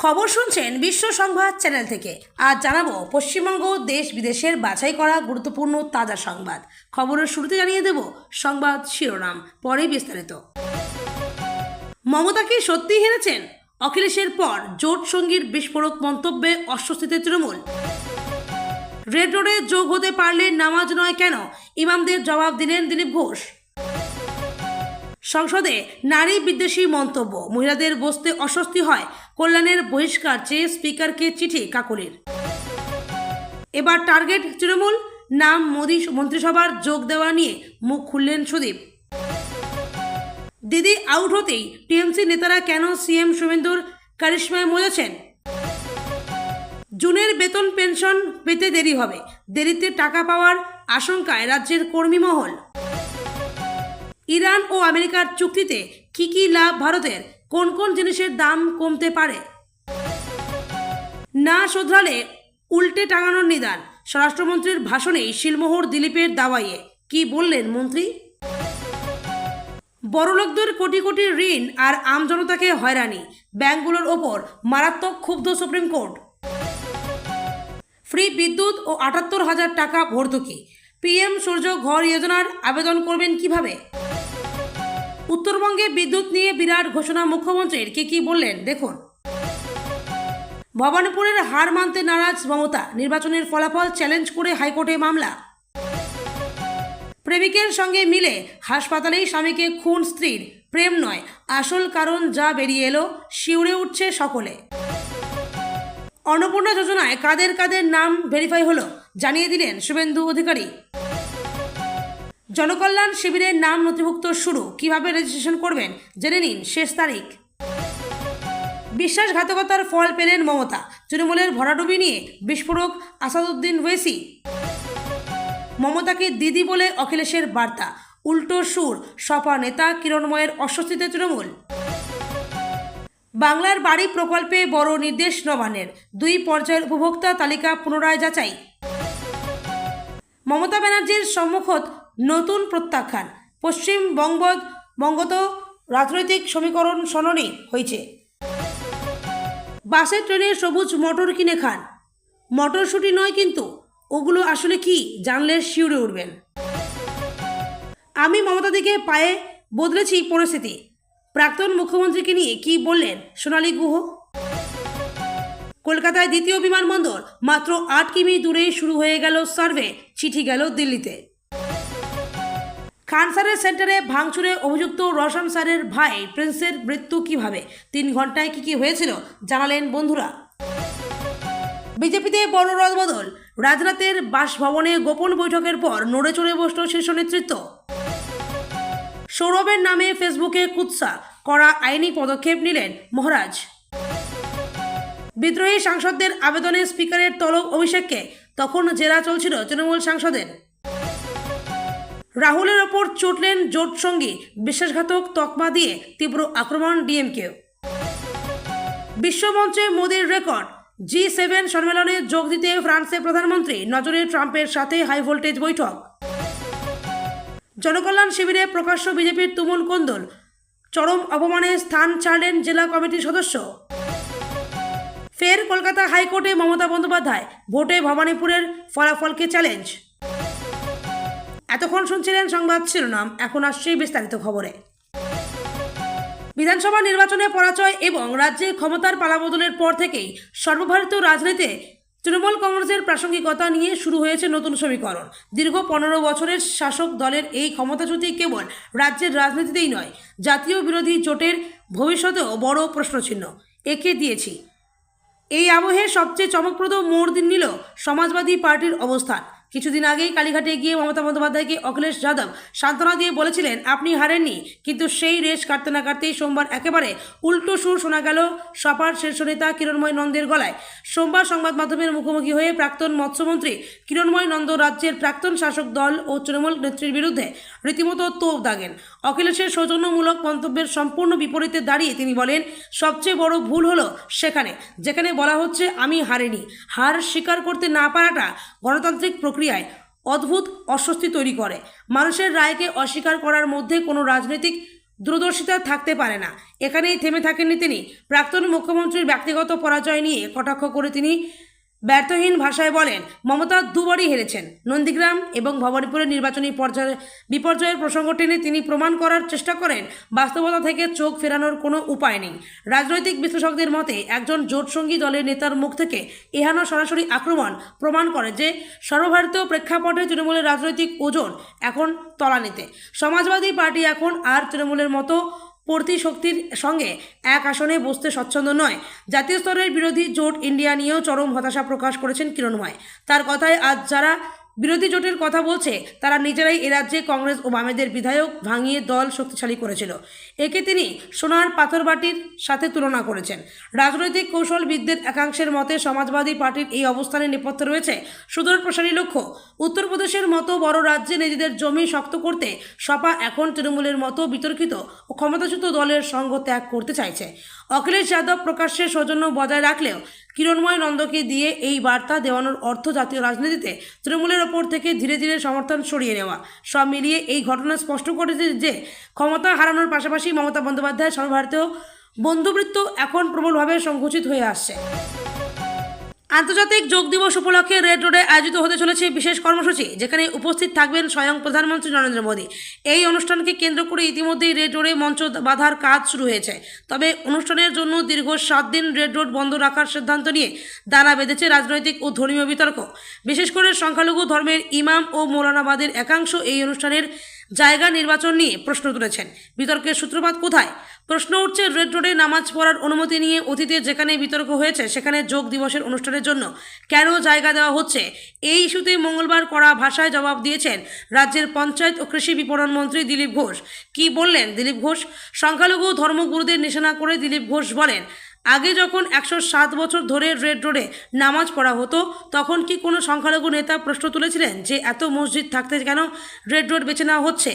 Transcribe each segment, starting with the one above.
খবর শুনছেন বিশ্ব সংবাদ চ্যানেল থেকে। আজ জানাবো পশ্চিমবঙ্গ দেশ বিদেশের বাছাই করা গুরুত্বপূর্ণ তাজা সংবাদ। খবরের শুরুতে জানিয়ে দেব সংবাদ শিরোনাম, পরে বিস্তারিত। মমতা কি সত্যিই হেরেছেন? অখিলেশের পর জোট সঙ্গীর বিস্ফোরক মন্তব্যে অস্বস্তিতে তৃণমূল। রেড রোডে যোগ হতে পারলে নামাজ নয় কেন, ইমামদের জবাব দিলেন দিলীপ ঘোষ। সংসদে নারী বিদ্বেষী মন্তব্য, মহিলাদের বসতে অস্বস্তি হয়, কল্যাণের বহিষ্কার চেয়ে স্পিকারকে চিঠি কাকলির। এবার টার্গেট তৃণমূল, নাম মোদী মন্ত্রিসভার যোগ দেওয়া নিয়ে মুখ খুললেন সুদীপ। দিদি আউট হতেই টিএমসি নেতারা কেন সিএম শুভেন্দুর কারিশমায় মজেছেন। জুনের বেতন পেনশন পেতে দেরি হবে, দেরিতে টাকা পাওয়ার আশঙ্কায় রাজ্যের কর্মী মহল। ইরান ও আমেরিকার চুক্তিতে কি কি লাভ ভারতের, কোন কোন জিনিসের দাম কমতে পারে। না শোধরালে উল্টে টাঙানোর নিদান, স্বরাষ্ট্রমন্ত্রীর ভাষণেই শিলমোহর দিলীপের দাওয়াইয়ে। কি বললেন মন্ত্রী? বড়লোকদের কোটি কোটি ঋণ আর আমজনতাকে হয়রানি, ব্যাংকগুলোর ওপর মারাত্মক ক্ষুব্ধ সুপ্রিম কোর্ট। ফ্রি বিদ্যুৎ ও ৭৮,০০০ টাকা ভর্তুকি, পিএম সূর্য ঘর যোজনার আবেদন করবেন কিভাবে। উত্তরবঙ্গে বিদ্যুৎ নিয়ে বিরাট ঘোষণা মুখ্যমন্ত্রীর, কি বললেন দেখুন। ভবানীপুরের হার মানতে নারাজ মমতা, নির্বাচনের ফলাফল চ্যালেঞ্জ করে হাইকোর্টে মামলা। প্রেমিকের সঙ্গে মিলে হাসপাতালেই স্বামীকে খুন স্ত্রীর, প্রেম নয় আসল কারণ যা বেরিয়ে এলো, শিউরে উঠছে সকলে। অন্নপূর্ণা যোজনায় কাদের কাদের নাম ভেরিফাই হলো, জানিয়ে দিলেন শুভেন্দু অধিকারী। জনকল্যাণ শিবিরের নাম নথিভুক্ত শুরু, কিভাবে রেজিস্ট্রেশন করবেন জেনে নিন, শেষ তারিখ। বিশ্বাসঘাতকতার ফল পেলেন মমতা, তৃণমূলের ভরাডুবি নিয়ে বিস্ফোরক আসাদুদ্দিন ওয়েসি। মমতাকে দিদি বলে অখিলেশের বার্তা, উল্টো সুর সপা নেতা কিরণময়ের, অস্বস্তিতে তৃণমূল। বাংলার বাড়ি প্রকল্পে বড় নির্দেশ নবান্নের, ২ পর্যায়ের উপভোক্তা তালিকা পুনরায় যাচাই। মমতা ব্যানার্জির সম্মুখত নতুন প্রত্যাখ্যান, পশ্চিমবঙ্গত রাজনৈতিক সমীকরণ সননি হয়েছে। বাসে ট্রেনে সবুজ মটর কিনে খান, মটরশুঁটি নয় কিন্তু, ওগুলো আসলে কি জানলে শিউরে উঠবেন। আমি মমতা দিকে পায়ে বদলেছি পরিস্থিতি, প্রাক্তন মুখ্যমন্ত্রীকে নিয়ে কি বললেন সোনালী গুহ। কলকাতায় দ্বিতীয় বিমানবন্দর, মাত্র ৮ কিমি দূরে শুরু হয়ে গেল সার্ভে, চিঠি গেল দিল্লিতে। খান স্যারের সেন্টারে ভাঙচুরে অভিযুক্ত রওশন স্যারের ভাই প্রিন্সের মৃত্যু কিভাবে, ৩ ঘন্টায় কি হয়েছিল জানালেন বন্ধুরা। বিজেপিতে বড় রদবদল, রাজনাথের বাসভবনে গোপন বৈঠকের পর নড়ে চড়ে বসল শীর্ষ নেতৃত্ব। সৌরভের নামে ফেসবুকে কুৎসা করা, আইনি পদক্ষেপ নিলেন মহারাজ। বিদ্রোহী সাংসদদের আবেদনে স্পিকারের তলব অভিষেককে, তখন জেরা চলছিল তৃণমূল সাংসদের। রাহুলের ওপর চটলেন জোট সঙ্গী, বিশ্বাসঘাতক তকমা দিয়ে তীব্র আক্রমণ ডিএমকে। বিশ্বমঞ্চে মোদির রেকর্ড, G7 সম্মেলনে যোগ দিতে ফ্রান্সের প্রধানমন্ত্রী, নজরে ট্রাম্পের সাথে হাই ভোল্টেজ বৈঠক। জনকল্যাণ শিবিরে প্রকাশ্য বিজেপির তুমুল কোন্দল, চরম অপমানে স্থান ছাড়লেন জেলা কমিটির সদস্য। ফের কলকাতা হাইকোর্টে মমতা বন্দ্যোপাধ্যায়, ভোটে ভবানীপুরের ফলাফলকে চ্যালেঞ্জ। এতক্ষণ শুনছিলেন সংবাদ শিরোনাম, এখন আসছে বিস্তারিত খবরে। বিধানসভা নির্বাচনে পরাজয় এবং রাজ্যে ক্ষমতার পালাবদলের পর থেকেই সর্বভারতীয় রাজনীতিতে তৃণমূল কংগ্রেসের প্রাসঙ্গিকতা নিয়ে শুরু হয়েছে নতুন সমীকরণ। দীর্ঘ ১৫ বছরের শাসক দলের এই ক্ষমতাচ্যুতি কেবল রাজ্যের রাজনীতিতেই নয়, জাতীয় বিরোধী জোটের ভবিষ্যতেও বড় প্রশ্নচিহ্ন এঁকে দিয়েছি। এই আবহে সবচেয়ে চমকপ্রদ মোড় নিল সমাজবাদী পার্টির অবস্থান। কিছুদিন আগেই কালীঘাটে গিয়ে মমতা বন্দ্যোপাধ্যায়কে অখিলেশ যাদব সান্ত্বনা দিয়ে বলেছিলেন, আপনি হারেননি। কিন্তু সেই রেশ কাটতে না কাটতেই সোমবার একেবারে উল্টো সুর শোনা গেল সপার শীর্ষ নেতা কিরণময় নন্দের গলায়। সোমবার সংবাদ মাধ্যমের মুখোমুখি হয়ে প্রাক্তন মৎস্যমন্ত্রী কিরণময় নন্দ রাজ্যের প্রাক্তন শাসক দল ও তৃণমূল নেত্রীর বিরুদ্ধে রীতিমতো তোপ দাগেন। অখিলেশের সৌজন্যমূলক মন্তব্যের সম্পূর্ণ বিপরীতে দাঁড়িয়ে তিনি বলেন, সবচেয়ে বড় ভুল হলো যেখানে বলা হচ্ছে আমি হারিনি। হার স্বীকার করতে না পারাটা গণতান্ত্রিক প্রক্রিয়ায় অদ্ভুত অস্বস্তি তৈরি করে। মানুষের রায়কে অস্বীকার করার মধ্যে কোনো রাজনৈতিক দূরদর্শিতা থাকতে পারে না। এখানেই থেমে থাকেননি তিনি। প্রাক্তন মুখ্যমন্ত্রীর ব্যক্তিগত পরাজয় নিয়ে কটাক্ষ করে তিনি ব্যর্থহীন ভাষায় বলেন, মমতা দুবারই হেরেছেন। নন্দীগ্রাম এবং ভবানীপুরের নির্বাচনী বিপর্যয়ের প্রসঙ্গ টেনে তিনি প্রমাণ করার চেষ্টা করেন বাস্তবতা থেকে চোখ ফেরানোর কোনো উপায় নেই। রাজনৈতিক বিশ্লেষকদের মতে একজন জোটসঙ্গী দলের নেতার মুখ থেকে এহানো সরাসরি আক্রমণ প্রমাণ করে যে সর্বভারতীয় প্রেক্ষাপটে তৃণমূলের রাজনৈতিক ওজন এখন তলানিতে। সমাজবাদী পার্টি এখন আর তৃণমূলের মতো পড়তি শক্তির সঙ্গে এক আসনে বসতে স্বচ্ছন্দ নয়। জাতীয় স্তরের বিরোধী জোট ইন্ডিয়া নিয়েও চরম হতাশা প্রকাশ করেছেন কিরণময়। তার কথায় আজ যারা বিরোধী জোটের কথা বলছে তারা নিজেরাই এ রাজ্যে কংগ্রেস ও বামেদের বিধায়ক ভাঙিয়ে দল শক্তিশালী করেছিল। একে তিনি সোনার পাথরবাটির সাথে তুলনা করেছেন। রাজনৈতিক কৌশলবিদদের একাংশের মতে সমাজবাদী পার্টির এই অবস্থানের নেপথ্যে রয়েছে সুদূর প্রসারী লক্ষ্য। উত্তরপ্রদেশের মতো বড় রাজ্যে নিজেদের জমি শক্ত করতে সপা এখন তৃণমূলের মতো বিতর্কিত ও ক্ষমতাচ্যুত দলের সঙ্গ ত্যাগ করতে চাইছে। অখিলেশ যাদব প্রকাশ্যে সৌজন্য বজায় রাখলেও কিরণময় নন্দকে দিয়ে এই বার্তা দেওয়ানোর অর্থ জাতীয় রাজনীতিতে তৃণমূলের ওপর থেকে ধীরে ধীরে সমর্থন সরিয়ে নেওয়া। সব মিলিয়ে এই ঘটনা স্পষ্ট করেছে যে ক্ষমতা হারানোর পাশাপাশি মমতা বন্দ্যোপাধ্যায়ের সর্বভারতীয় বন্ধুবৃত্ত এখন প্রবলভাবে সংকুচিত হয়ে আসছে। আন্তর্জাতিক যোগ দিবস উপলক্ষে রেড রোডে আয়োজিত হতে চলেছে বিশেষ কর্মসূচি, যেখানে উপস্থিত থাকবেন স্বয়ং প্রধানমন্ত্রী নরেন্দ্র মোদী। এই অনুষ্ঠানকে কেন্দ্র করে ইতিমধ্যেই রেড রোডে মঞ্চ বাঁধার কাজ শুরু হয়েছে। তবে অনুষ্ঠানের জন্য দীর্ঘ 7 দিন রেড রোড বন্ধ রাখার সিদ্ধান্ত নিয়ে দানা বেঁধেছে রাজনৈতিক ও ধর্মীয় বিতর্ক। বিশেষ করে সংখ্যালঘু ধর্মের ইমাম ও মৌলানাবাদের একাংশ এই অনুষ্ঠানের জায়গা নির্বাচন নিয়ে প্রশ্ন তুলেছেন। বিতর্কের সূত্রপাত কোথায়? প্রশ্ন উঠছে রেড রোডে নামাজ পড়ার অনুমতি নিয়ে। অতীতে যেখানে বিতর্ক হয়েছে সেখানে যোগ দিবসের অনুষ্ঠানের জন্য কেন জায়গা দেওয়া হচ্ছে, এই ইস্যুতে মঙ্গলবার কড়া ভাষায় জবাব দিয়েছেন রাজ্যের পঞ্চায়েত ও কৃষি বিপণন মন্ত্রী দিলীপ ঘোষ। কি বললেন দিলীপ ঘোষ? সংখ্যালঘু ধর্মগুরুদের নিশানা করে দিলীপ ঘোষ বলেন, আগে যখন 107 বছর ধরে রেড রোডে নামাজ পড়া হতো তখন কি কোনো সংখ্যালঘু নেতা প্রশ্ন তুলেছিলেন যে এত মসজিদ থাকতে কেন রেড রোড বেছে নেওয়া হচ্ছে?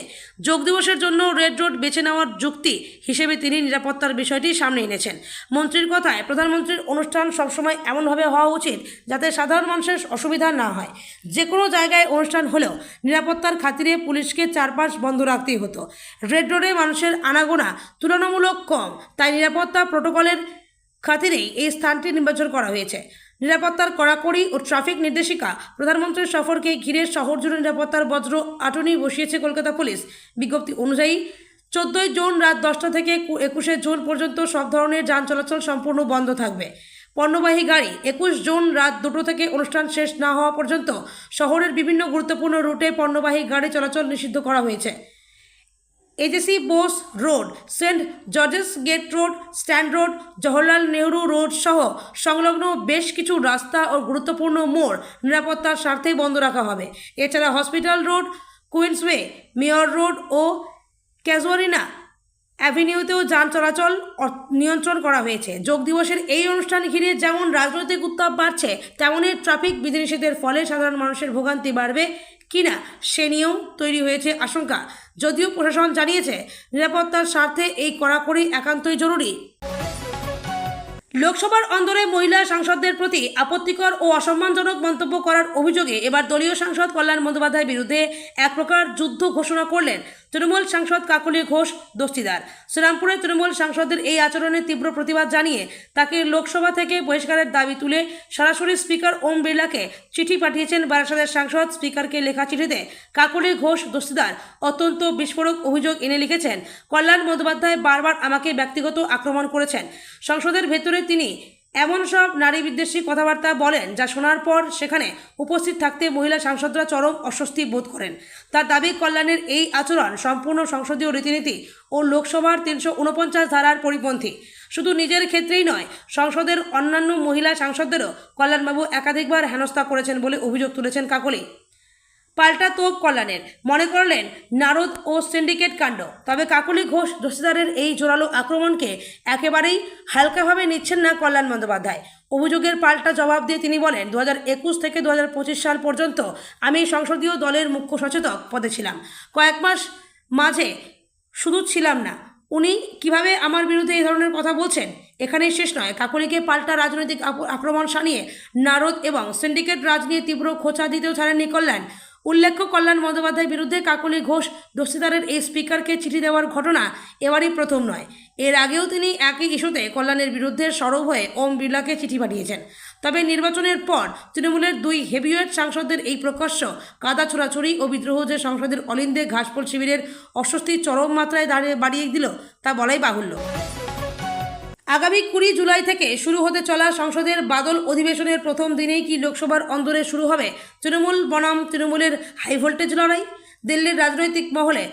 যোগ দিবসের জন্য রেড রোড বেছে নেওয়ার যুক্তি হিসেবে তিনি নিরাপত্তার বিষয়টি সামনে এনেছেন। মন্ত্রীর কথায়, প্রধানমন্ত্রীর অনুষ্ঠান সবসময় এমনভাবে হওয়া উচিত যাতে সাধারণ মানুষের অসুবিধা না হয়। যে কোনো জায়গায় অনুষ্ঠান হলেও নিরাপত্তার খাতিরে পুলিশকে চারপাশ বন্ধ রাখতেই হতো। রেড রোডে মানুষের আনাগোনা তুলনামূলক কম, তাই নিরাপত্তা প্রোটোকলের খাতিরেই এই স্থানটি নির্বাচন করা হয়েছে। নিরাপত্তার কড়াকড়ি ও ট্রাফিক নির্দেশিকা, প্রধানমন্ত্রীর সফরকে ঘিরে শহর জুড়ে নিরাপত্তার বজ্র আটুনি বসিয়েছে কলকাতা পুলিশ। বিজ্ঞপ্তি অনুযায়ী 14 জুন রাত 10টা থেকে 21 জুন পর্যন্ত সব ধরনের যান চলাচল সম্পূর্ণ বন্ধ থাকবে। পণ্যবাহী গাড়ি 21 জুন রাত 2টো থেকে অনুষ্ঠান শেষ না হওয়া পর্যন্ত শহরের বিভিন্ন গুরুত্বপূর্ণ রুটে পণ্যবাহী গাড়ি চলাচল নিষিদ্ধ করা হয়েছে। AJC Bose Road, Saint George's Gate Road, Strand Road, Jawaharlal Nehru Road সহ সংলগ্ন বেশ কিছু রাস্তা ও গুরুত্বপূর্ণ মোড় নিরাপত্তার স্বার্থেই বন্ধ রাখা হবে। এছাড়া হসপিটাল রোড, কুইন্সওয়ে, মেয়র রোড ও ক্যাজুয়ারিনা অ্যাভিনিউতেও যান চলাচল নিয়ন্ত্রণ করা হয়েছে। যোগ দিবসের এই অনুষ্ঠান ঘিরে যেমন রাজনৈতিক উত্তাপ বাড়ছে, তেমনই ট্রাফিক বিধিনিষেধের ফলে সাধারণ মানুষের ভোগান্তি বাড়বে কিনা সে নিয়েও তৈরি হয়েছে আশঙ্কা। যদিও প্রশাসন জানিয়েছে নিরাপত্তার স্বার্থে এই কড়াকড়ি একান্তই জরুরি। লোকসভার অন্দরে মহিলা সাংসদদের প্রতি আপত্তিকর ও অসম্মানজনক মন্তব্য করার অভিযোগে এবার দলীয় সাংসদ কল্যাণ বন্দ্যোপাধ্যায়ের বিরুদ্ধে এক প্রকার যুদ্ধ ঘোষণা করলেন তৃণমূল সাংসদ কাকলি ঘোষ দস্তিদার। শ্রীরামপুরে তৃণমূল সাংসদের এই আচরণের তীব্র প্রতিবাদ জানিয়ে তাকে লোকসভা থেকে বহিষ্কারের দাবি তুলে সরাসরি স্পিকার ওম বিড়লাকে চিঠি পাঠিয়েছেন বারাসাতের সাংসদ। স্পিকারকে লেখা চিঠিতে কাকলি ঘোষ দস্তিদার অত্যন্ত বিস্ফোরক অভিযোগ এনে লিখেছেন, কল্যাণ বন্দ্যোপাধ্যায় বারবার আমাকে ব্যক্তিগত আক্রমণ করেছেন। সংসদের ভেতরে তিনি এমন সব নারী বিদ্বেষী কথাবার্তা বলেন যা শোনার পর সেখানে উপস্থিত থাকতে মহিলা সাংসদরা চরম অস্বস্তি বোধ করেন। তার দাবি, কল্যাণের এই আচরণ সম্পূর্ণ সংসদীয় রীতিনীতি ও লোকসভার 349 ধারার পরিপন্থী। শুধু নিজের ক্ষেত্রেই নয়, সংসদের অন্যান্য মহিলা সাংসদদেরও কল্যাণবাবু একাধিকবার হেনস্থা করেছেন বলে অভিযোগ তুলেছেন কাকলি। পাল্টা তোপ কল্যাণের, মনে করলেন নারদ ও সিন্ডিকেট কাণ্ড। তবে কাকলি ঘোষ দস্তিদারের এই জোরালো আক্রমণকে একেবারেই হালকাভাবে নিচ্ছেন না কল্যাণ বন্দ্যোপাধ্যায়। অভিযোগের পাল্টা জবাব দিয়ে তিনি বলেন, 2021 থেকে 2025 সাল পর্যন্ত আমি সংসদীয় দলের মুখ্য সচেতক পদে ছিলাম। কয়েক মাস মাঝে শুধু ছিলাম না। উনি কিভাবে আমার বিরুদ্ধে এই ধরনের কথা বলছেন? এখানেই শেষ নয়, কাকলিকে পাল্টা রাজনৈতিক আক্রমণ শানিয়ে নারদ এবং সিন্ডিকেট রাজ নিয়ে তীব্র খোঁচা দিতেও ছাড়েননি কল্যাণ। উল্লেখ্য, কল্যাণ বন্দ্যোপাধ্যায়ের বিরুদ্ধে কাকলি ঘোষ দস্তিদারের এই স্পিকারকে চিঠি দেওয়ার ঘটনা এবারই প্রথম নয়। এর আগেও তিনি একই ইস্যুতে কল্যাণের বিরুদ্ধে সরব হয়ে ওম বিড়লাকে চিঠি পাঠিয়েছেন। তবে নির্বাচনের পর তৃণমূলের দুই হেভিওয়েট সাংসদদের এই প্রকাশ্য কাদা ছোড়াছুড়ি ও বিদ্রোহ যে সংসদের অলিন্দে ঘাসফুল শিবিরের অস্বস্তি চরম মাত্রায় বাড়িয়ে দিল তা বলাই বাহুল্য। আগামী 20 জুলাই থেকে শুরু হতে চলা সংসদের বাদল অধিবেশনের প্রথম দিনেই কি লোকসভার অন্দরে শুরু হবে তৃণমূল বনাম তৃণমূলের হাই ভোল্টেজ লড়াই? দিল্লির রাজনৈতিক মহলে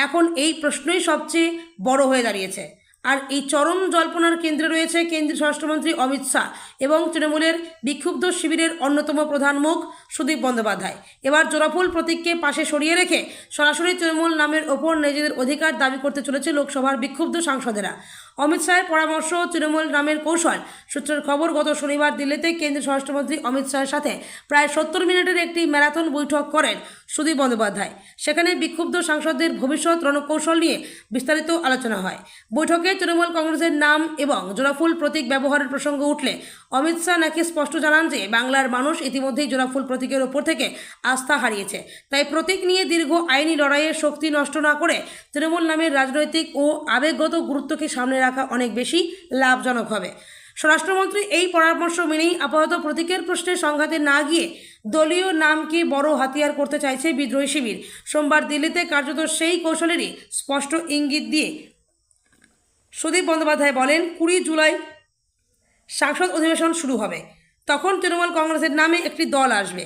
এখন এই প্রশ্নই সবচেয়ে বড় হয়ে দাঁড়িয়েছে। আর এই চরম জল্পনার কেন্দ্রে রয়েছে কেন্দ্রীয় স্বরাষ্ট্রমন্ত্রী অমিত শাহ এবং তৃণমূলের বিক্ষুব্ধ শিবিরের অন্যতম প্রধান মুখ সুদীপ বন্দ্যোপাধ্যায়। এবার জোড়াফুল প্রতীককে পাশে সরিয়ে রেখে সরাসরি তৃণমূল নামের ওপর নিজেদের অধিকার দাবি করতে চলেছে লোকসভার বিক্ষুব্ধ সাংসদেরা। অমিত শাহের পরামর্শ তৃণমূল নামের কৌশল সূত্রের খবর, গত শনিবার দিল্লিতে কেন্দ্রীয় স্বরাষ্ট্রমন্ত্রী অমিত শাহের সাথে প্রায় 70 মিনিটের একটি ম্যারাথন বৈঠক করেন সুদীপ বন্দ্যোপাধ্যায়। সেখানে বিক্ষুব্ধ সাংসদদের ভবিষ্যৎ রণকৌশল নিয়ে বিস্তারিত আলোচনা হয়। বৈঠকে তৃণমূল কংগ্রেসের নাম এবং জোড়াফুল প্রতীক ব্যবহারের প্রসঙ্গ উঠলে অমিত শাহ নাকি স্পষ্ট জানান যে বাংলার মানুষ ইতিমধ্যেই জোড়াফুল প্রতীকের ওপর থেকে আস্থা হারিয়েছে, তাই প্রতীক নিয়ে দীর্ঘ আইনি লড়াইয়ের শক্তি নষ্ট না করে তৃণমূল নামের রাজনৈতিক ও আবেগগত গুরুত্বকে সামনে রাখা অনেক বেশি লাভজনক হবে। স্বরাষ্ট্রমন্ত্রী এই পরামর্শ মেনেই আপাতত প্রতীকের প্রশ্নে সংঘাতে না গিয়ে দলীয় নামকে বড় হাতিয়ার করতে চাইছে বিদ্রোহী শিবির। সোমবার দিল্লিতে কার্যত সেই কৌশলেরই স্পষ্ট ইঙ্গিত দিয়ে সুদীপ বন্দ্যোপাধ্যায় বলেন, 20 জুলাই সংসদ অধিবেশন শুরু হবে, তখন তৃণমূল কংগ্রেসের নামে একটি দল আসবে।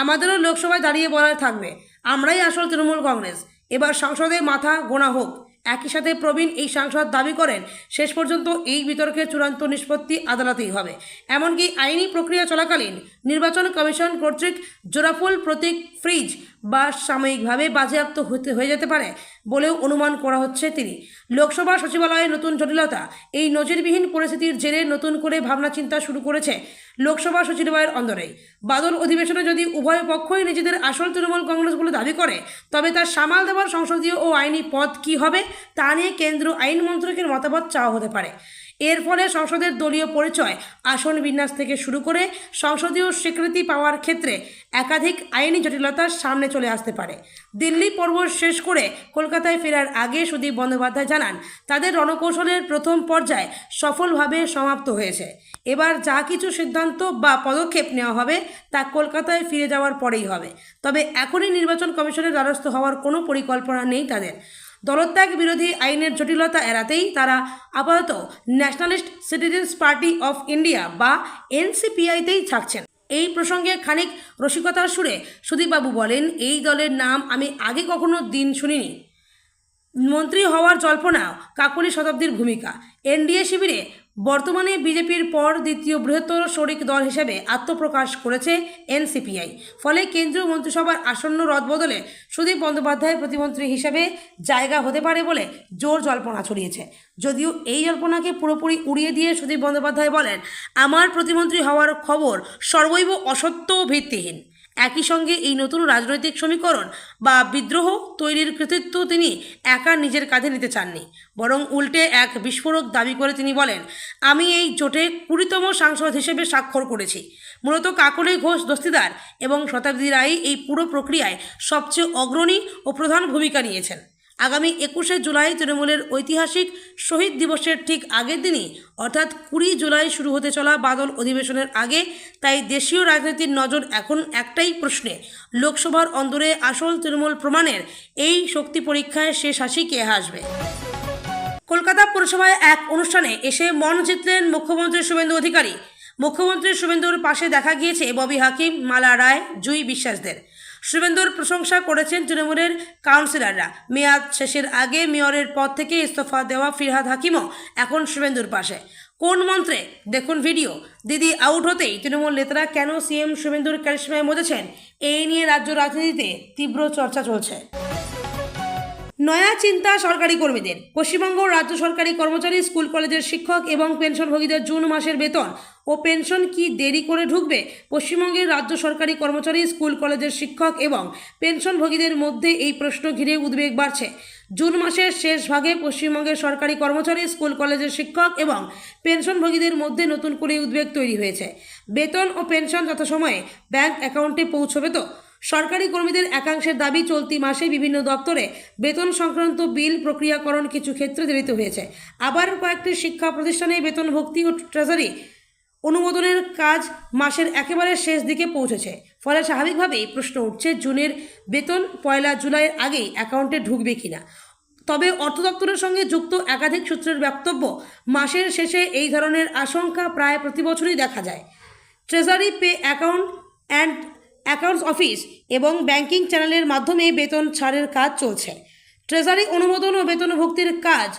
আমাদেরও লোকসভায় দাঁড়িয়ে বলার থাকবে, আমরাই আসল তৃণমূল কংগ্রেস, এবার সংসদে মাথা গোনা হোক। একই সাথে প্রবীণ এই সাংসদ দাবি করেন, শেষ পর্যন্ত এই বিতর্কের চূড়ান্ত নিষ্পত্তি আদালতেই হবে। এমনকি আইনি প্রক্রিয়া চলাকালীন নির্বাচন কমিশন কর্তৃক জোড়াফুল প্রতীক ফ্রিজ বা সাময়িকভাবে বাজেয়াপ্ত হয়ে যেতে পারে বলেও অনুমান করা হচ্ছে তিনি। লোকসভা সচিবালয়ে নতুন জটিলতা, এই নজিরবিহীন পরিস্থিতির জেরে নতুন করে ভাবনা চিন্তা শুরু করেছে লোকসভা সচিবালয়ের অন্দরেই। বাদল অধিবেশনে যদি উভয় পক্ষই নিজেদের আসল তৃণমূল কংগ্রেস বলে দাবি করে, তবে তার সামাল দেওয়ার সংসদীয় ও আইনি পথ কী হবে তা নিয়ে কেন্দ্র আইন মন্ত্রকের মতামত চাওয়া হতে পারে। এর ফলে সংসদের দলীয় পরিচয়, আসন বিন্যাস থেকে শুরু করে সংসদীয় স্বীকৃতি পাওয়ার ক্ষেত্রে একাধিক আইনি জটিলতার সামনে চলে আসতে পারে। দিল্লি পর্ব শেষ করে কলকাতায় ফেরার আগে সুদীপ বন্দ্যোপাধ্যায় জানান, তাদের রণকৌশলের প্রথম পর্যায় সফলভাবে সমাপ্ত হয়েছে। এবার যা কিছু সিদ্ধান্ত বা পদক্ষেপ নেওয়া হবে তা কলকাতায় ফিরে যাওয়ার পরেই হবে। তবে এখনই নির্বাচন কমিশনের দ্বারস্থ হওয়ার কোনো পরিকল্পনা নেই তাদের। দলত্যাগ বিরোধী আইনের জটিলতা এড়াতেই তারা আপাতত nationalist citizens party of India বা এনসিপিআইতেই থাকছেন। এই প্রসঙ্গে খানিক রসিকতার সুরে সুদীপবাবু বলেন, এই দলের নাম আমি আগে কখনো দিন শুনিনি। মন্ত্রী হওয়ার জল্পনা কাকলি শতাব্দীর ভূমিকা। এনডিএ শিবিরে বর্তমানে বিজেপির পর দ্বিতীয় বৃহত্তর শরিক দল হিসেবে আত্মপ্রকাশ করেছে এনসিপিআই। ফলে কেন্দ্রীয় মন্ত্রিসভার আসন্ন রদবদলে সুদীপ বন্দ্যোপাধ্যায় প্রতিমন্ত্রী হিসেবে জায়গা হতে পারে বলে জোর জল্পনা ছড়িয়েছে। যদিও এই জল্পনাকে পুরোপুরি উড়িয়ে দিয়ে সুদীপ বন্দ্যোপাধ্যায় বলেন, আমার প্রতিমন্ত্রী হওয়ার খবর সর্বৈব অসত্য ও ভিত্তিহীন। একই সঙ্গে এই নতুন রাজনৈতিক সমীকরণ বা বিদ্রোহ তৈরির কৃতিত্ব তিনি একা নিজের কাঁধে নিতে চাননি, বরং উল্টে এক বিস্ফোরক দাবি করে তিনি বলেন, আমি এই জোটে 20তম সাংসদ হিসেবে স্বাক্ষর করেছি। মূলত কাকলি ঘোষ দস্তিদার এবং শতাব্দী রায় এই পুরো প্রক্রিয়ায় সবচেয়ে অগ্রণী ও প্রধান ভূমিকা নিয়েছেন। আগামী 21শে জুলাই তৃণমূলের ঐতিহাসিক শহীদ দিবসের ঠিক আগের দিনই অর্থাৎ 20 জুলাই শুরু হতে চলা বাদল অধিবেশনের আগে, তাই দেশীয় রাজনীতির নজর এখন একটাই প্রশ্নে, লোকসভার অন্দরে আসল তৃণমূল প্রমাণের এই শক্তি পরীক্ষায় শেষ হাসি কে হাসবে। কলকাতা পুরসভায় এক অনুষ্ঠানে এসে মন জিতলেন মুখ্যমন্ত্রী শুভেন্দু অধিকারী। মুখ্যমন্ত্রী শুভেন্দুর পাশে দেখা গিয়েছে ববি হাকিম, মালা রায়, জুই বিশ্বাসদের। শুভেন্দুর প্রশংসা করেছেন তৃণমূলের কাউন্সিলররা। মেয়াদ শেষের আগে মেয়রের পদ থেকে ইস্তফা দেওয়া ফিরহাদ হাকিমও এখন শুভেন্দুর পাশে। কোন মন্ত্রে? দেখুন ভিডিও। দিদি আউট হতেই তৃণমূল নেতারা কেন সিএম শুভেন্দুর ক্যারিশমায় মজেছেন, এই নিয়ে রাজ্য রাজনীতিতে তীব্র চর্চা চলছে। নয়া চিন্তা সরকারি কর্মীদের। পশ্চিমবঙ্গ রাজ্য সরকারি কর্মচারী, স্কুল কলেজের শিক্ষক এবং পেনশনভোগীদের জুন মাসের বেতন ও পেনশন কি দেরি করে ঢুকবে? পশ্চিমবঙ্গের রাজ্য সরকারি কর্মচারী, স্কুল কলেজের শিক্ষক এবং পেনশনভোগীদের মধ্যে এই প্রশ্ন ঘিরে উদ্বেগ বাড়ছে। জুন মাসের শেষ ভাগে পশ্চিমবঙ্গের সরকারি কর্মচারী, স্কুল কলেজের শিক্ষক এবং পেনশনভোগীদের মধ্যে নতুন করে উদ্বেগ তৈরি হয়েছে। বেতন ও পেনশন যথাসময়ে ব্যাংক অ্যাকাউন্টে পৌঁছবে তো? সরকারি কর্মীদের একাংশের দাবি, চলতি মাসে বিভিন্ন দপ্তরে বেতন সংক্রান্ত বিল প্রক্রিয়াকরণ কিছু ক্ষেত্রে দেরিতে হয়েছে। আবার কয়েকটি শিক্ষা প্রতিষ্ঠানে বেতন ভুক্তি ও ট্রেজারি অনুমোদনের কাজ মাসের একেবারে শেষ দিকে পৌঁছেছে। ফলে স্বাভাবিকভাবেই প্রশ্ন উঠছে, জুনের বেতন 1 জুলাইয়ের আগেই অ্যাকাউন্টে ঢুকবে কিনা। তবে অর্থ দপ্তরের সঙ্গে যুক্ত একাধিক সূত্রের বক্তব্য, মাসের শেষে এই ধরনের আশঙ্কা প্রায় প্রতি বছরই দেখা যায়। Treasury pay account and accounts office এবং ব্যাংকিং চ্যানেলের মাধ্যমে বেতন ছাড়ের কাজ চলছে। ট্রেজারি অনুমোদন ও বেতন ভুক্তির কাজ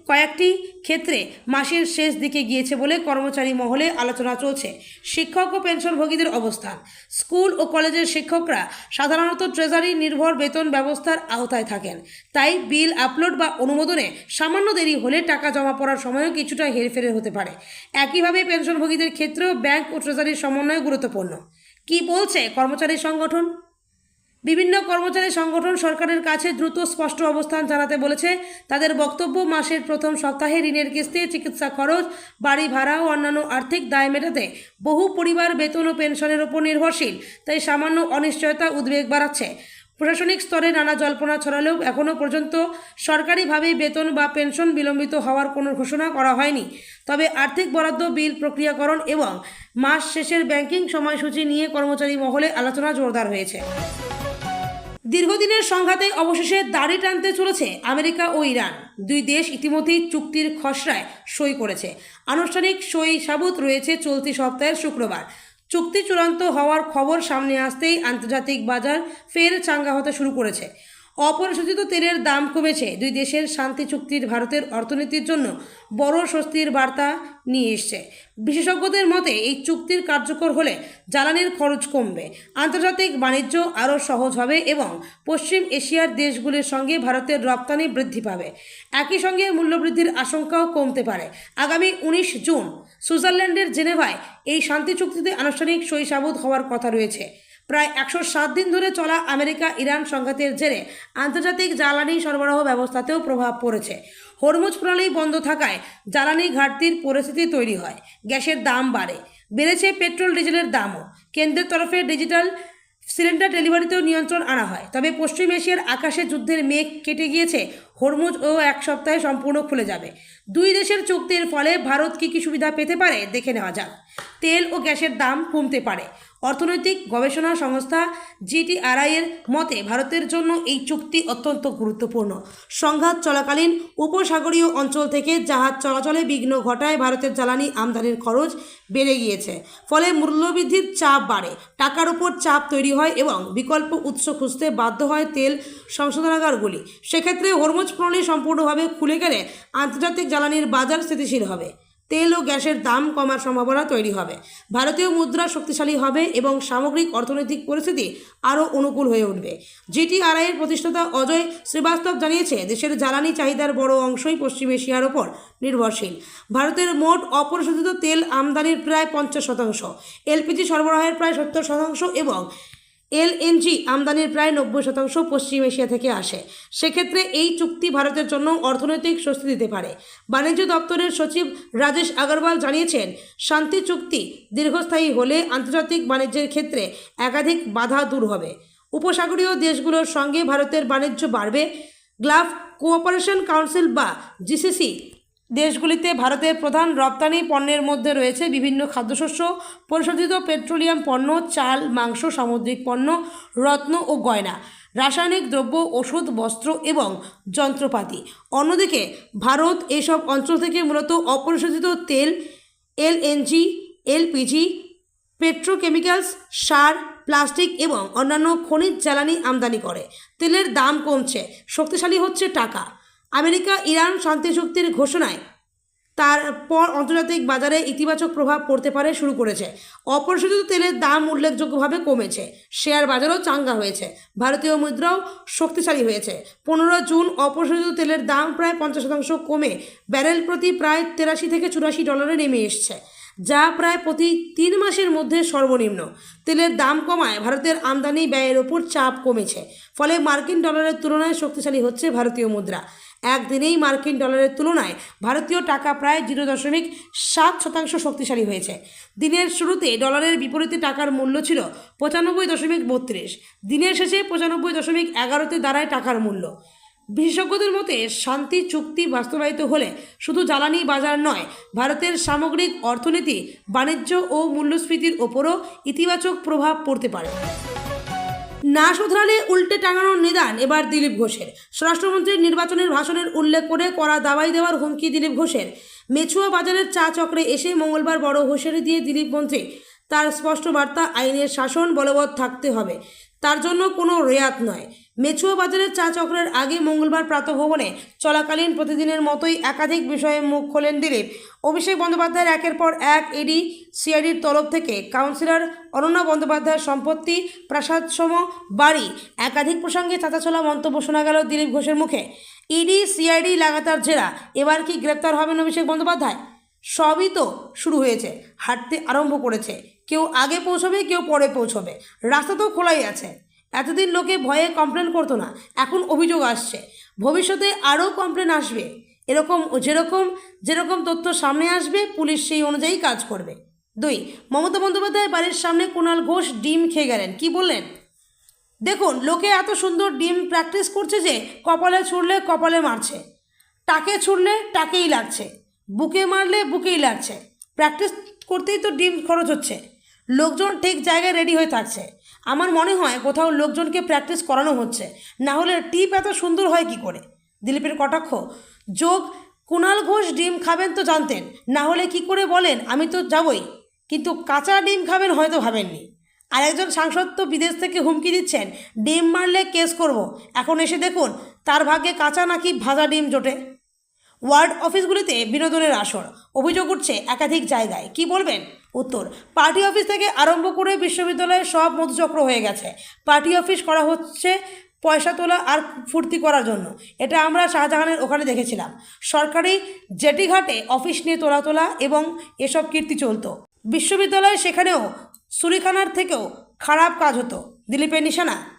কয়েকটি ক্ষেত্রে মাসের শেষ দিকে গিয়েছে বলে কর্মচারী মহলে আলোচনা চলছে। শিক্ষক ও পেনশনভোগীদের অবস্থান, স্কুল ও কলেজের শিক্ষকরা সাধারণত ট্রেজারি নির্ভর বেতন ব্যবস্থার আওতায় থাকেন। তাই বিল আপলোড বা অনুমোদনে সামান্য দেরি হলে টাকা জমা পড়ার সময়ও কিছুটা হেরফের হতে পারে। একইভাবে পেনশনভোগীদের ক্ষেত্রেও ব্যাংক ও ট্রেজারির সমন্বয় গুরুত্বপূর্ণ। কি বলছে কর্মচারী সংগঠন? বিভিন্ন কর্মচারী সংগঠন সরকারের কাছে দ্রুত স্পষ্ট অবস্থান জানাতে বলেছে। তাদের বক্তব্য, মাসের প্রথম সপ্তাহে ঋণের কিস্তি, চিকিৎসা খরচ, বাড়ি ভাড়া ও অন্যান্য আর্থিক দায় মেটাতে বহু পরিবার বেতন ও পেনশনের উপর নির্ভরশীল। তাই সামান্য অনিশ্চয়তা উদ্বেগ বাড়াচ্ছে। প্রশাসনিক স্তরে নানা জল্পনা ছড়ালেও এখনও পর্যন্ত সরকারিভাবে বেতন বা পেনশন বিলম্বিত হওয়ার কোনো ঘোষণা করা হয়নি। তবে আর্থিক বরাদ্দ, বিল প্রক্রিয়াকরণ এবং মাস শেষের ব্যাংকিং সময়সূচি নিয়ে কর্মচারী মহলে আলোচনা জোরদার হয়েছে। দীর্ঘদিনের সংঘাতে অবশেষে দাড়ি টানতে চলেছে আমেরিকা ও ইরান। দুই দেশ ইতিমধ্যেই চুক্তির খসড়ায় সই করেছে। আনুষ্ঠানিক সই সাবুত রয়েছে চলতি সপ্তাহের শুক্রবার। চুক্তি চূড়ান্ত হওয়ার খবর সামনে আসতেই আন্তর্জাতিক বাজার ফের চাঙ্গা হতে শুরু করেছে। অপরিশোধিত তেলের দাম কমেছে। দুই দেশের শান্তি চুক্তির ভারতের অর্থনীতির জন্য বড় স্বস্তির বার্তা নিয়ে এসছে। বিশেষজ্ঞদের মতে এই চুক্তির কার্যকর হলে জ্বালানির খরচ কমবে, আন্তর্জাতিক বাণিজ্য আরও সহজ হবে এবং পশ্চিম এশিয়ার দেশগুলির সঙ্গে ভারতের রপ্তানি বৃদ্ধি পাবে। একই সঙ্গে মূল্যবৃদ্ধির আশঙ্কাও কমতে পারে। আগামী 19 জুন সুইজারল্যান্ডের জেনেভায় এই শান্তি চুক্তিতে আনুষ্ঠানিক সই সাবুত হওয়ার কথা রয়েছে। প্রায় 107 দিন ধরে চলা আমেরিকা ইরান সংঘাতের জেরে আন্তর্জাতিক জ্বালানি সরবরাহ ব্যবস্থাতেও প্রভাব পড়েছে। হরমুজ প্রণালী বন্ধ থাকায় জ্বালানি ঘাটতির পরিস্থিতি তৈরি হয়। গ্যাসের দাম বেড়েছে পেট্রোল ডিজেলের দামও। কেন্দ্রের তরফে ডিজিটাল সিলিন্ডার ডেলিভারিতেও নিয়ন্ত্রণ আনা হয়। তবে পশ্চিম এশিয়ার আকাশে যুদ্ধের মেঘ কেটে গিয়েছে। হরমুজ ও 1 সপ্তাহে সম্পূর্ণ খুলে যাবে। দুই দেশের চুক্তির ফলে ভারত কী কী সুবিধা পেতে পারে দেখে নেওয়া যাক। তেল ও গ্যাসের দাম কমতে পারে। অর্থনৈতিক গবেষণা সংস্থা GTRI এর মতে ভারতের জন্য এই চুক্তি অত্যন্ত গুরুত্বপূর্ণ। সংঘাত চলাকালীন উপসাগরীয় অঞ্চল থেকে জাহাজ চলাচলে বিঘ্ন ঘটায় ভারতের জ্বালানি আমদানির খরচ বেড়ে গিয়েছে। ফলে মূল্যবৃদ্ধির চাপ বাড়ে, টাকার উপর চাপ তৈরি হয় এবং বিকল্প উৎস খুঁজতে বাধ্য হয় তেল সংশোধনাগারগুলি। সেক্ষেত্রে হরমুজ প্রণালী সম্পূর্ণভাবে খুলে গেলে আন্তর্জাতিক জ্বালানির বাজার স্থিতিশীল হবে। তেল ও গ্যাসের দাম কমার সম্ভাবনা তৈরি হবে। ভারতীয় মুদ্রা শক্তিশালী হবে এবং সামগ্রিক অর্থনৈতিক পরিস্থিতি আরও অনুকূল হয়ে উঠবে। GTRI এর প্রতিষ্ঠাতা অজয় শ্রীবাস্তব জানিয়েছে, দেশের জ্বালানি চাহিদার বড় অংশই পশ্চিম এশিয়ার ওপর নির্ভরশীল। ভারতের মোট অপরিশোধিত তেল আমদানির প্রায় 50%, LPG সরবরাহের প্রায় 70% এবং LNG আমদানির প্রায় 90% পশ্চিম এশিয়া থেকে আসে। সেক্ষেত্রে এই চুক্তি ভারতের জন্য অর্থনৈতিক স্বস্তি দিতে পারে। বাণিজ্য দপ্তরের সচিব রাজেশ আগরওয়াল জানিয়েছেন, শান্তি চুক্তি দীর্ঘস্থায়ী হলে আন্তর্জাতিক বাণিজ্যের ক্ষেত্রে একাধিক বাধা দূর হবে। উপসাগরীয় দেশগুলোর সঙ্গে ভারতের বাণিজ্য বাড়বে। গ্লাফ কোঅপারেশন কাউন্সিল বা GCC দেশগুলিতে ভারতের প্রধান রপ্তানি পণ্যের মধ্যে রয়েছে বিভিন্ন খাদ্যশস্য, পরিশোধিত পেট্রোলিয়াম পণ্য, চাল, মাংস, সামুদ্রিক পণ্য, রত্ন ও গয়না, রাসায়নিক দ্রব্য, ওষুধ, বস্ত্র এবং যন্ত্রপাতি। অন্যদিকে ভারত এসব অঞ্চল থেকে মূলত অপরিশোধিত তেল, LNG, LPG, পেট্রোকেমিক্যালস, সার, প্লাস্টিক এবং অন্যান্য খনিজ জ্বালানি আমদানি করে। তেলের দাম কমছে, শক্তিশালী হচ্ছে টাকা। আমেরিকা ইরান শান্তি চুক্তির ঘোষণায় তারপর আন্তর্জাতিক বাজারে ইতিবাচক প্রভাব পড়তে পারে শুরু করেছে। অপরিশোধিত তেলের দাম উল্লেখযোগ্যভাবে কমেছে। শেয়ার বাজারও চাঙ্গা হয়েছে। ভারতীয় মুদ্রাও শক্তিশালী হয়েছে। 15 জুন অপরিশোধিত তেলের দাম প্রায় 50% কমে ব্যারেল প্রতি প্রায় $83 থেকে $84 নেমে এসছে। যা প্রায় প্রতি 3 মাসের মধ্যে সর্বনিম্ন। তেলের দাম কমায় ভারতের আমদানি ব্যয়ের ওপর চাপ কমেছে, ফলে মার্কিন ডলারের তুলনায় শক্তিশালী হচ্ছে ভারতীয় মুদ্রা। একদিনেই মার্কিন ডলারের তুলনায় ভারতীয় টাকা প্রায় 0.7% শক্তিশালী হয়েছে। দিনের শুরুতে ডলারের বিপরীতে টাকার মূল্য ছিল 95.32, দিনের শেষে 95.11-তে দাঁড়ায় টাকার মূল্য। বিশেষজ্ঞদের মতে শান্তি চুক্তি বাস্তবায়িত হলে শুধু জ্বালানি বাজার নয়, ভারতের সামগ্রিক অর্থনীতি, বাণিজ্য ও মূল্যস্ফীতির ওপরও ইতিবাচক প্রভাব পড়তে পারে। না শুধরালে উল্টে টাঙানোর নিদান এবার দিলীপ ঘোষের। স্বরাষ্ট্রমন্ত্রীর নির্বাচনের ভাষণের উল্লেখ করে কড়া দাবাই দেওয়ার হুমকি দিলীপ ঘোষের। মেছুয়া বাজারের চা চক্রে এসে মঙ্গলবার বড় হুঁশিয়ারি দিয়ে দিলীপ মন্ত্রী তার স্পষ্ট বার্তা, আইনের শাসন বলবৎ থাকতে হবে, তার জন্য কোনো রেয়াত নয়। মেছুয়া বাজারের চা চক্রের আগে মঙ্গলবার প্রাতঃভবনে চলাকালীন প্রতিদিনের মতোই একাধিক বিষয়ে মুখ খোলেন দিলীপ। অভিষেক বন্দ্যোপাধ্যায়ের একের পর এক ইডি সিআইডির তরফ থেকে কাউন্সিলর অনন্যা বন্দ্যোপাধ্যায়ের সম্পত্তি, প্রাসাদসম বাড়ি, একাধিক প্রসঙ্গে চাঁচাছোলা মন্তব্য শোনা গেল দিলীপ ঘোষের মুখে। ইডি সিআইডি লাগাতার জেরা, এবার কি গ্রেপ্তার হবেন অভিষেক বন্দ্যোপাধ্যায়? সবই তো শুরু হয়েছে, হাঁটতে আরম্ভ করেছে। কেউ আগে পৌঁছবে, কেউ পরে পৌঁছবে, রাস্তা তো খোলাই আছে। এতদিন লোকে ভয়ে কমপ্লেন করতো না, এখন অভিযোগ আসছে, ভবিষ্যতে আরও কমপ্লেন আসবে। যেরকম তথ্য সামনে আসবে পুলিশ সেই অনুযায়ী কাজ করবে। 2. মমতা বন্দ্যোপাধ্যায় বাড়ির সামনে কুণাল ঘোষ ডিম খেয়ে গেলেন, কি বললেন দেখুন। লোকে এত সুন্দর ডিম প্র্যাকটিস করছে যে কপালে ছুঁড়লে কপালে মারছে, টাকে ছুঁড়লে টাকেই লাগছে, বুকে মারলে বুকেই লাগছে। প্র্যাকটিস করতেই তো ডিম খরচ হচ্ছে, লোকজন ঠিক জায়গায় রেডি হয়ে থাকছে। আমার মনে হয় কোথাও লোকজনকে প্র্যাকটিস করানো হচ্ছে, না হলে টিপ এত সুন্দর হয় কি করে। দিলীপের কটাক্ষ যোগ, কুণাল ঘোষ ডিম খাবেন তো জানতেন, না হলে কি করে বলেন আমি তো যাবই, কিন্তু কাঁচা ডিম খাবেন হয়তো ভাবেননি। আরেকজন সাংসদ তো বিদেশ থেকে হুমকি দিচ্ছেন, ডিম মারলে কেস করব। এখন এসে দেখুন তার ভাগ্যে কাঁচা নাকি ভাজা ডিম জোটে। ওয়ার্ড অফিসগুলিতে বিনোদনের আসর, অভিযোগ উঠছে একাধিক জায়গায়, কি বলবেন? উত্তর, পার্টি অফিস থেকে আরম্ভ করে বিশ্ববিদ্যালয়ে সব মধুচক্র হয়ে গেছে। পার্টি অফিস করা হচ্ছে পয়সা তোলা আর ফুর্তি করার জন্য। এটা আমরা শাহজাহানের ওখানে দেখেছিলাম। সরকারি জেটিঘাটে অফিস নিয়ে তোলা এবং এসব কীর্তি চলতো। বিশ্ববিদ্যালয়ে সেখানেও সুরিখানার থেকেও খারাপ কাজ হতো। দিলীপের নিশানা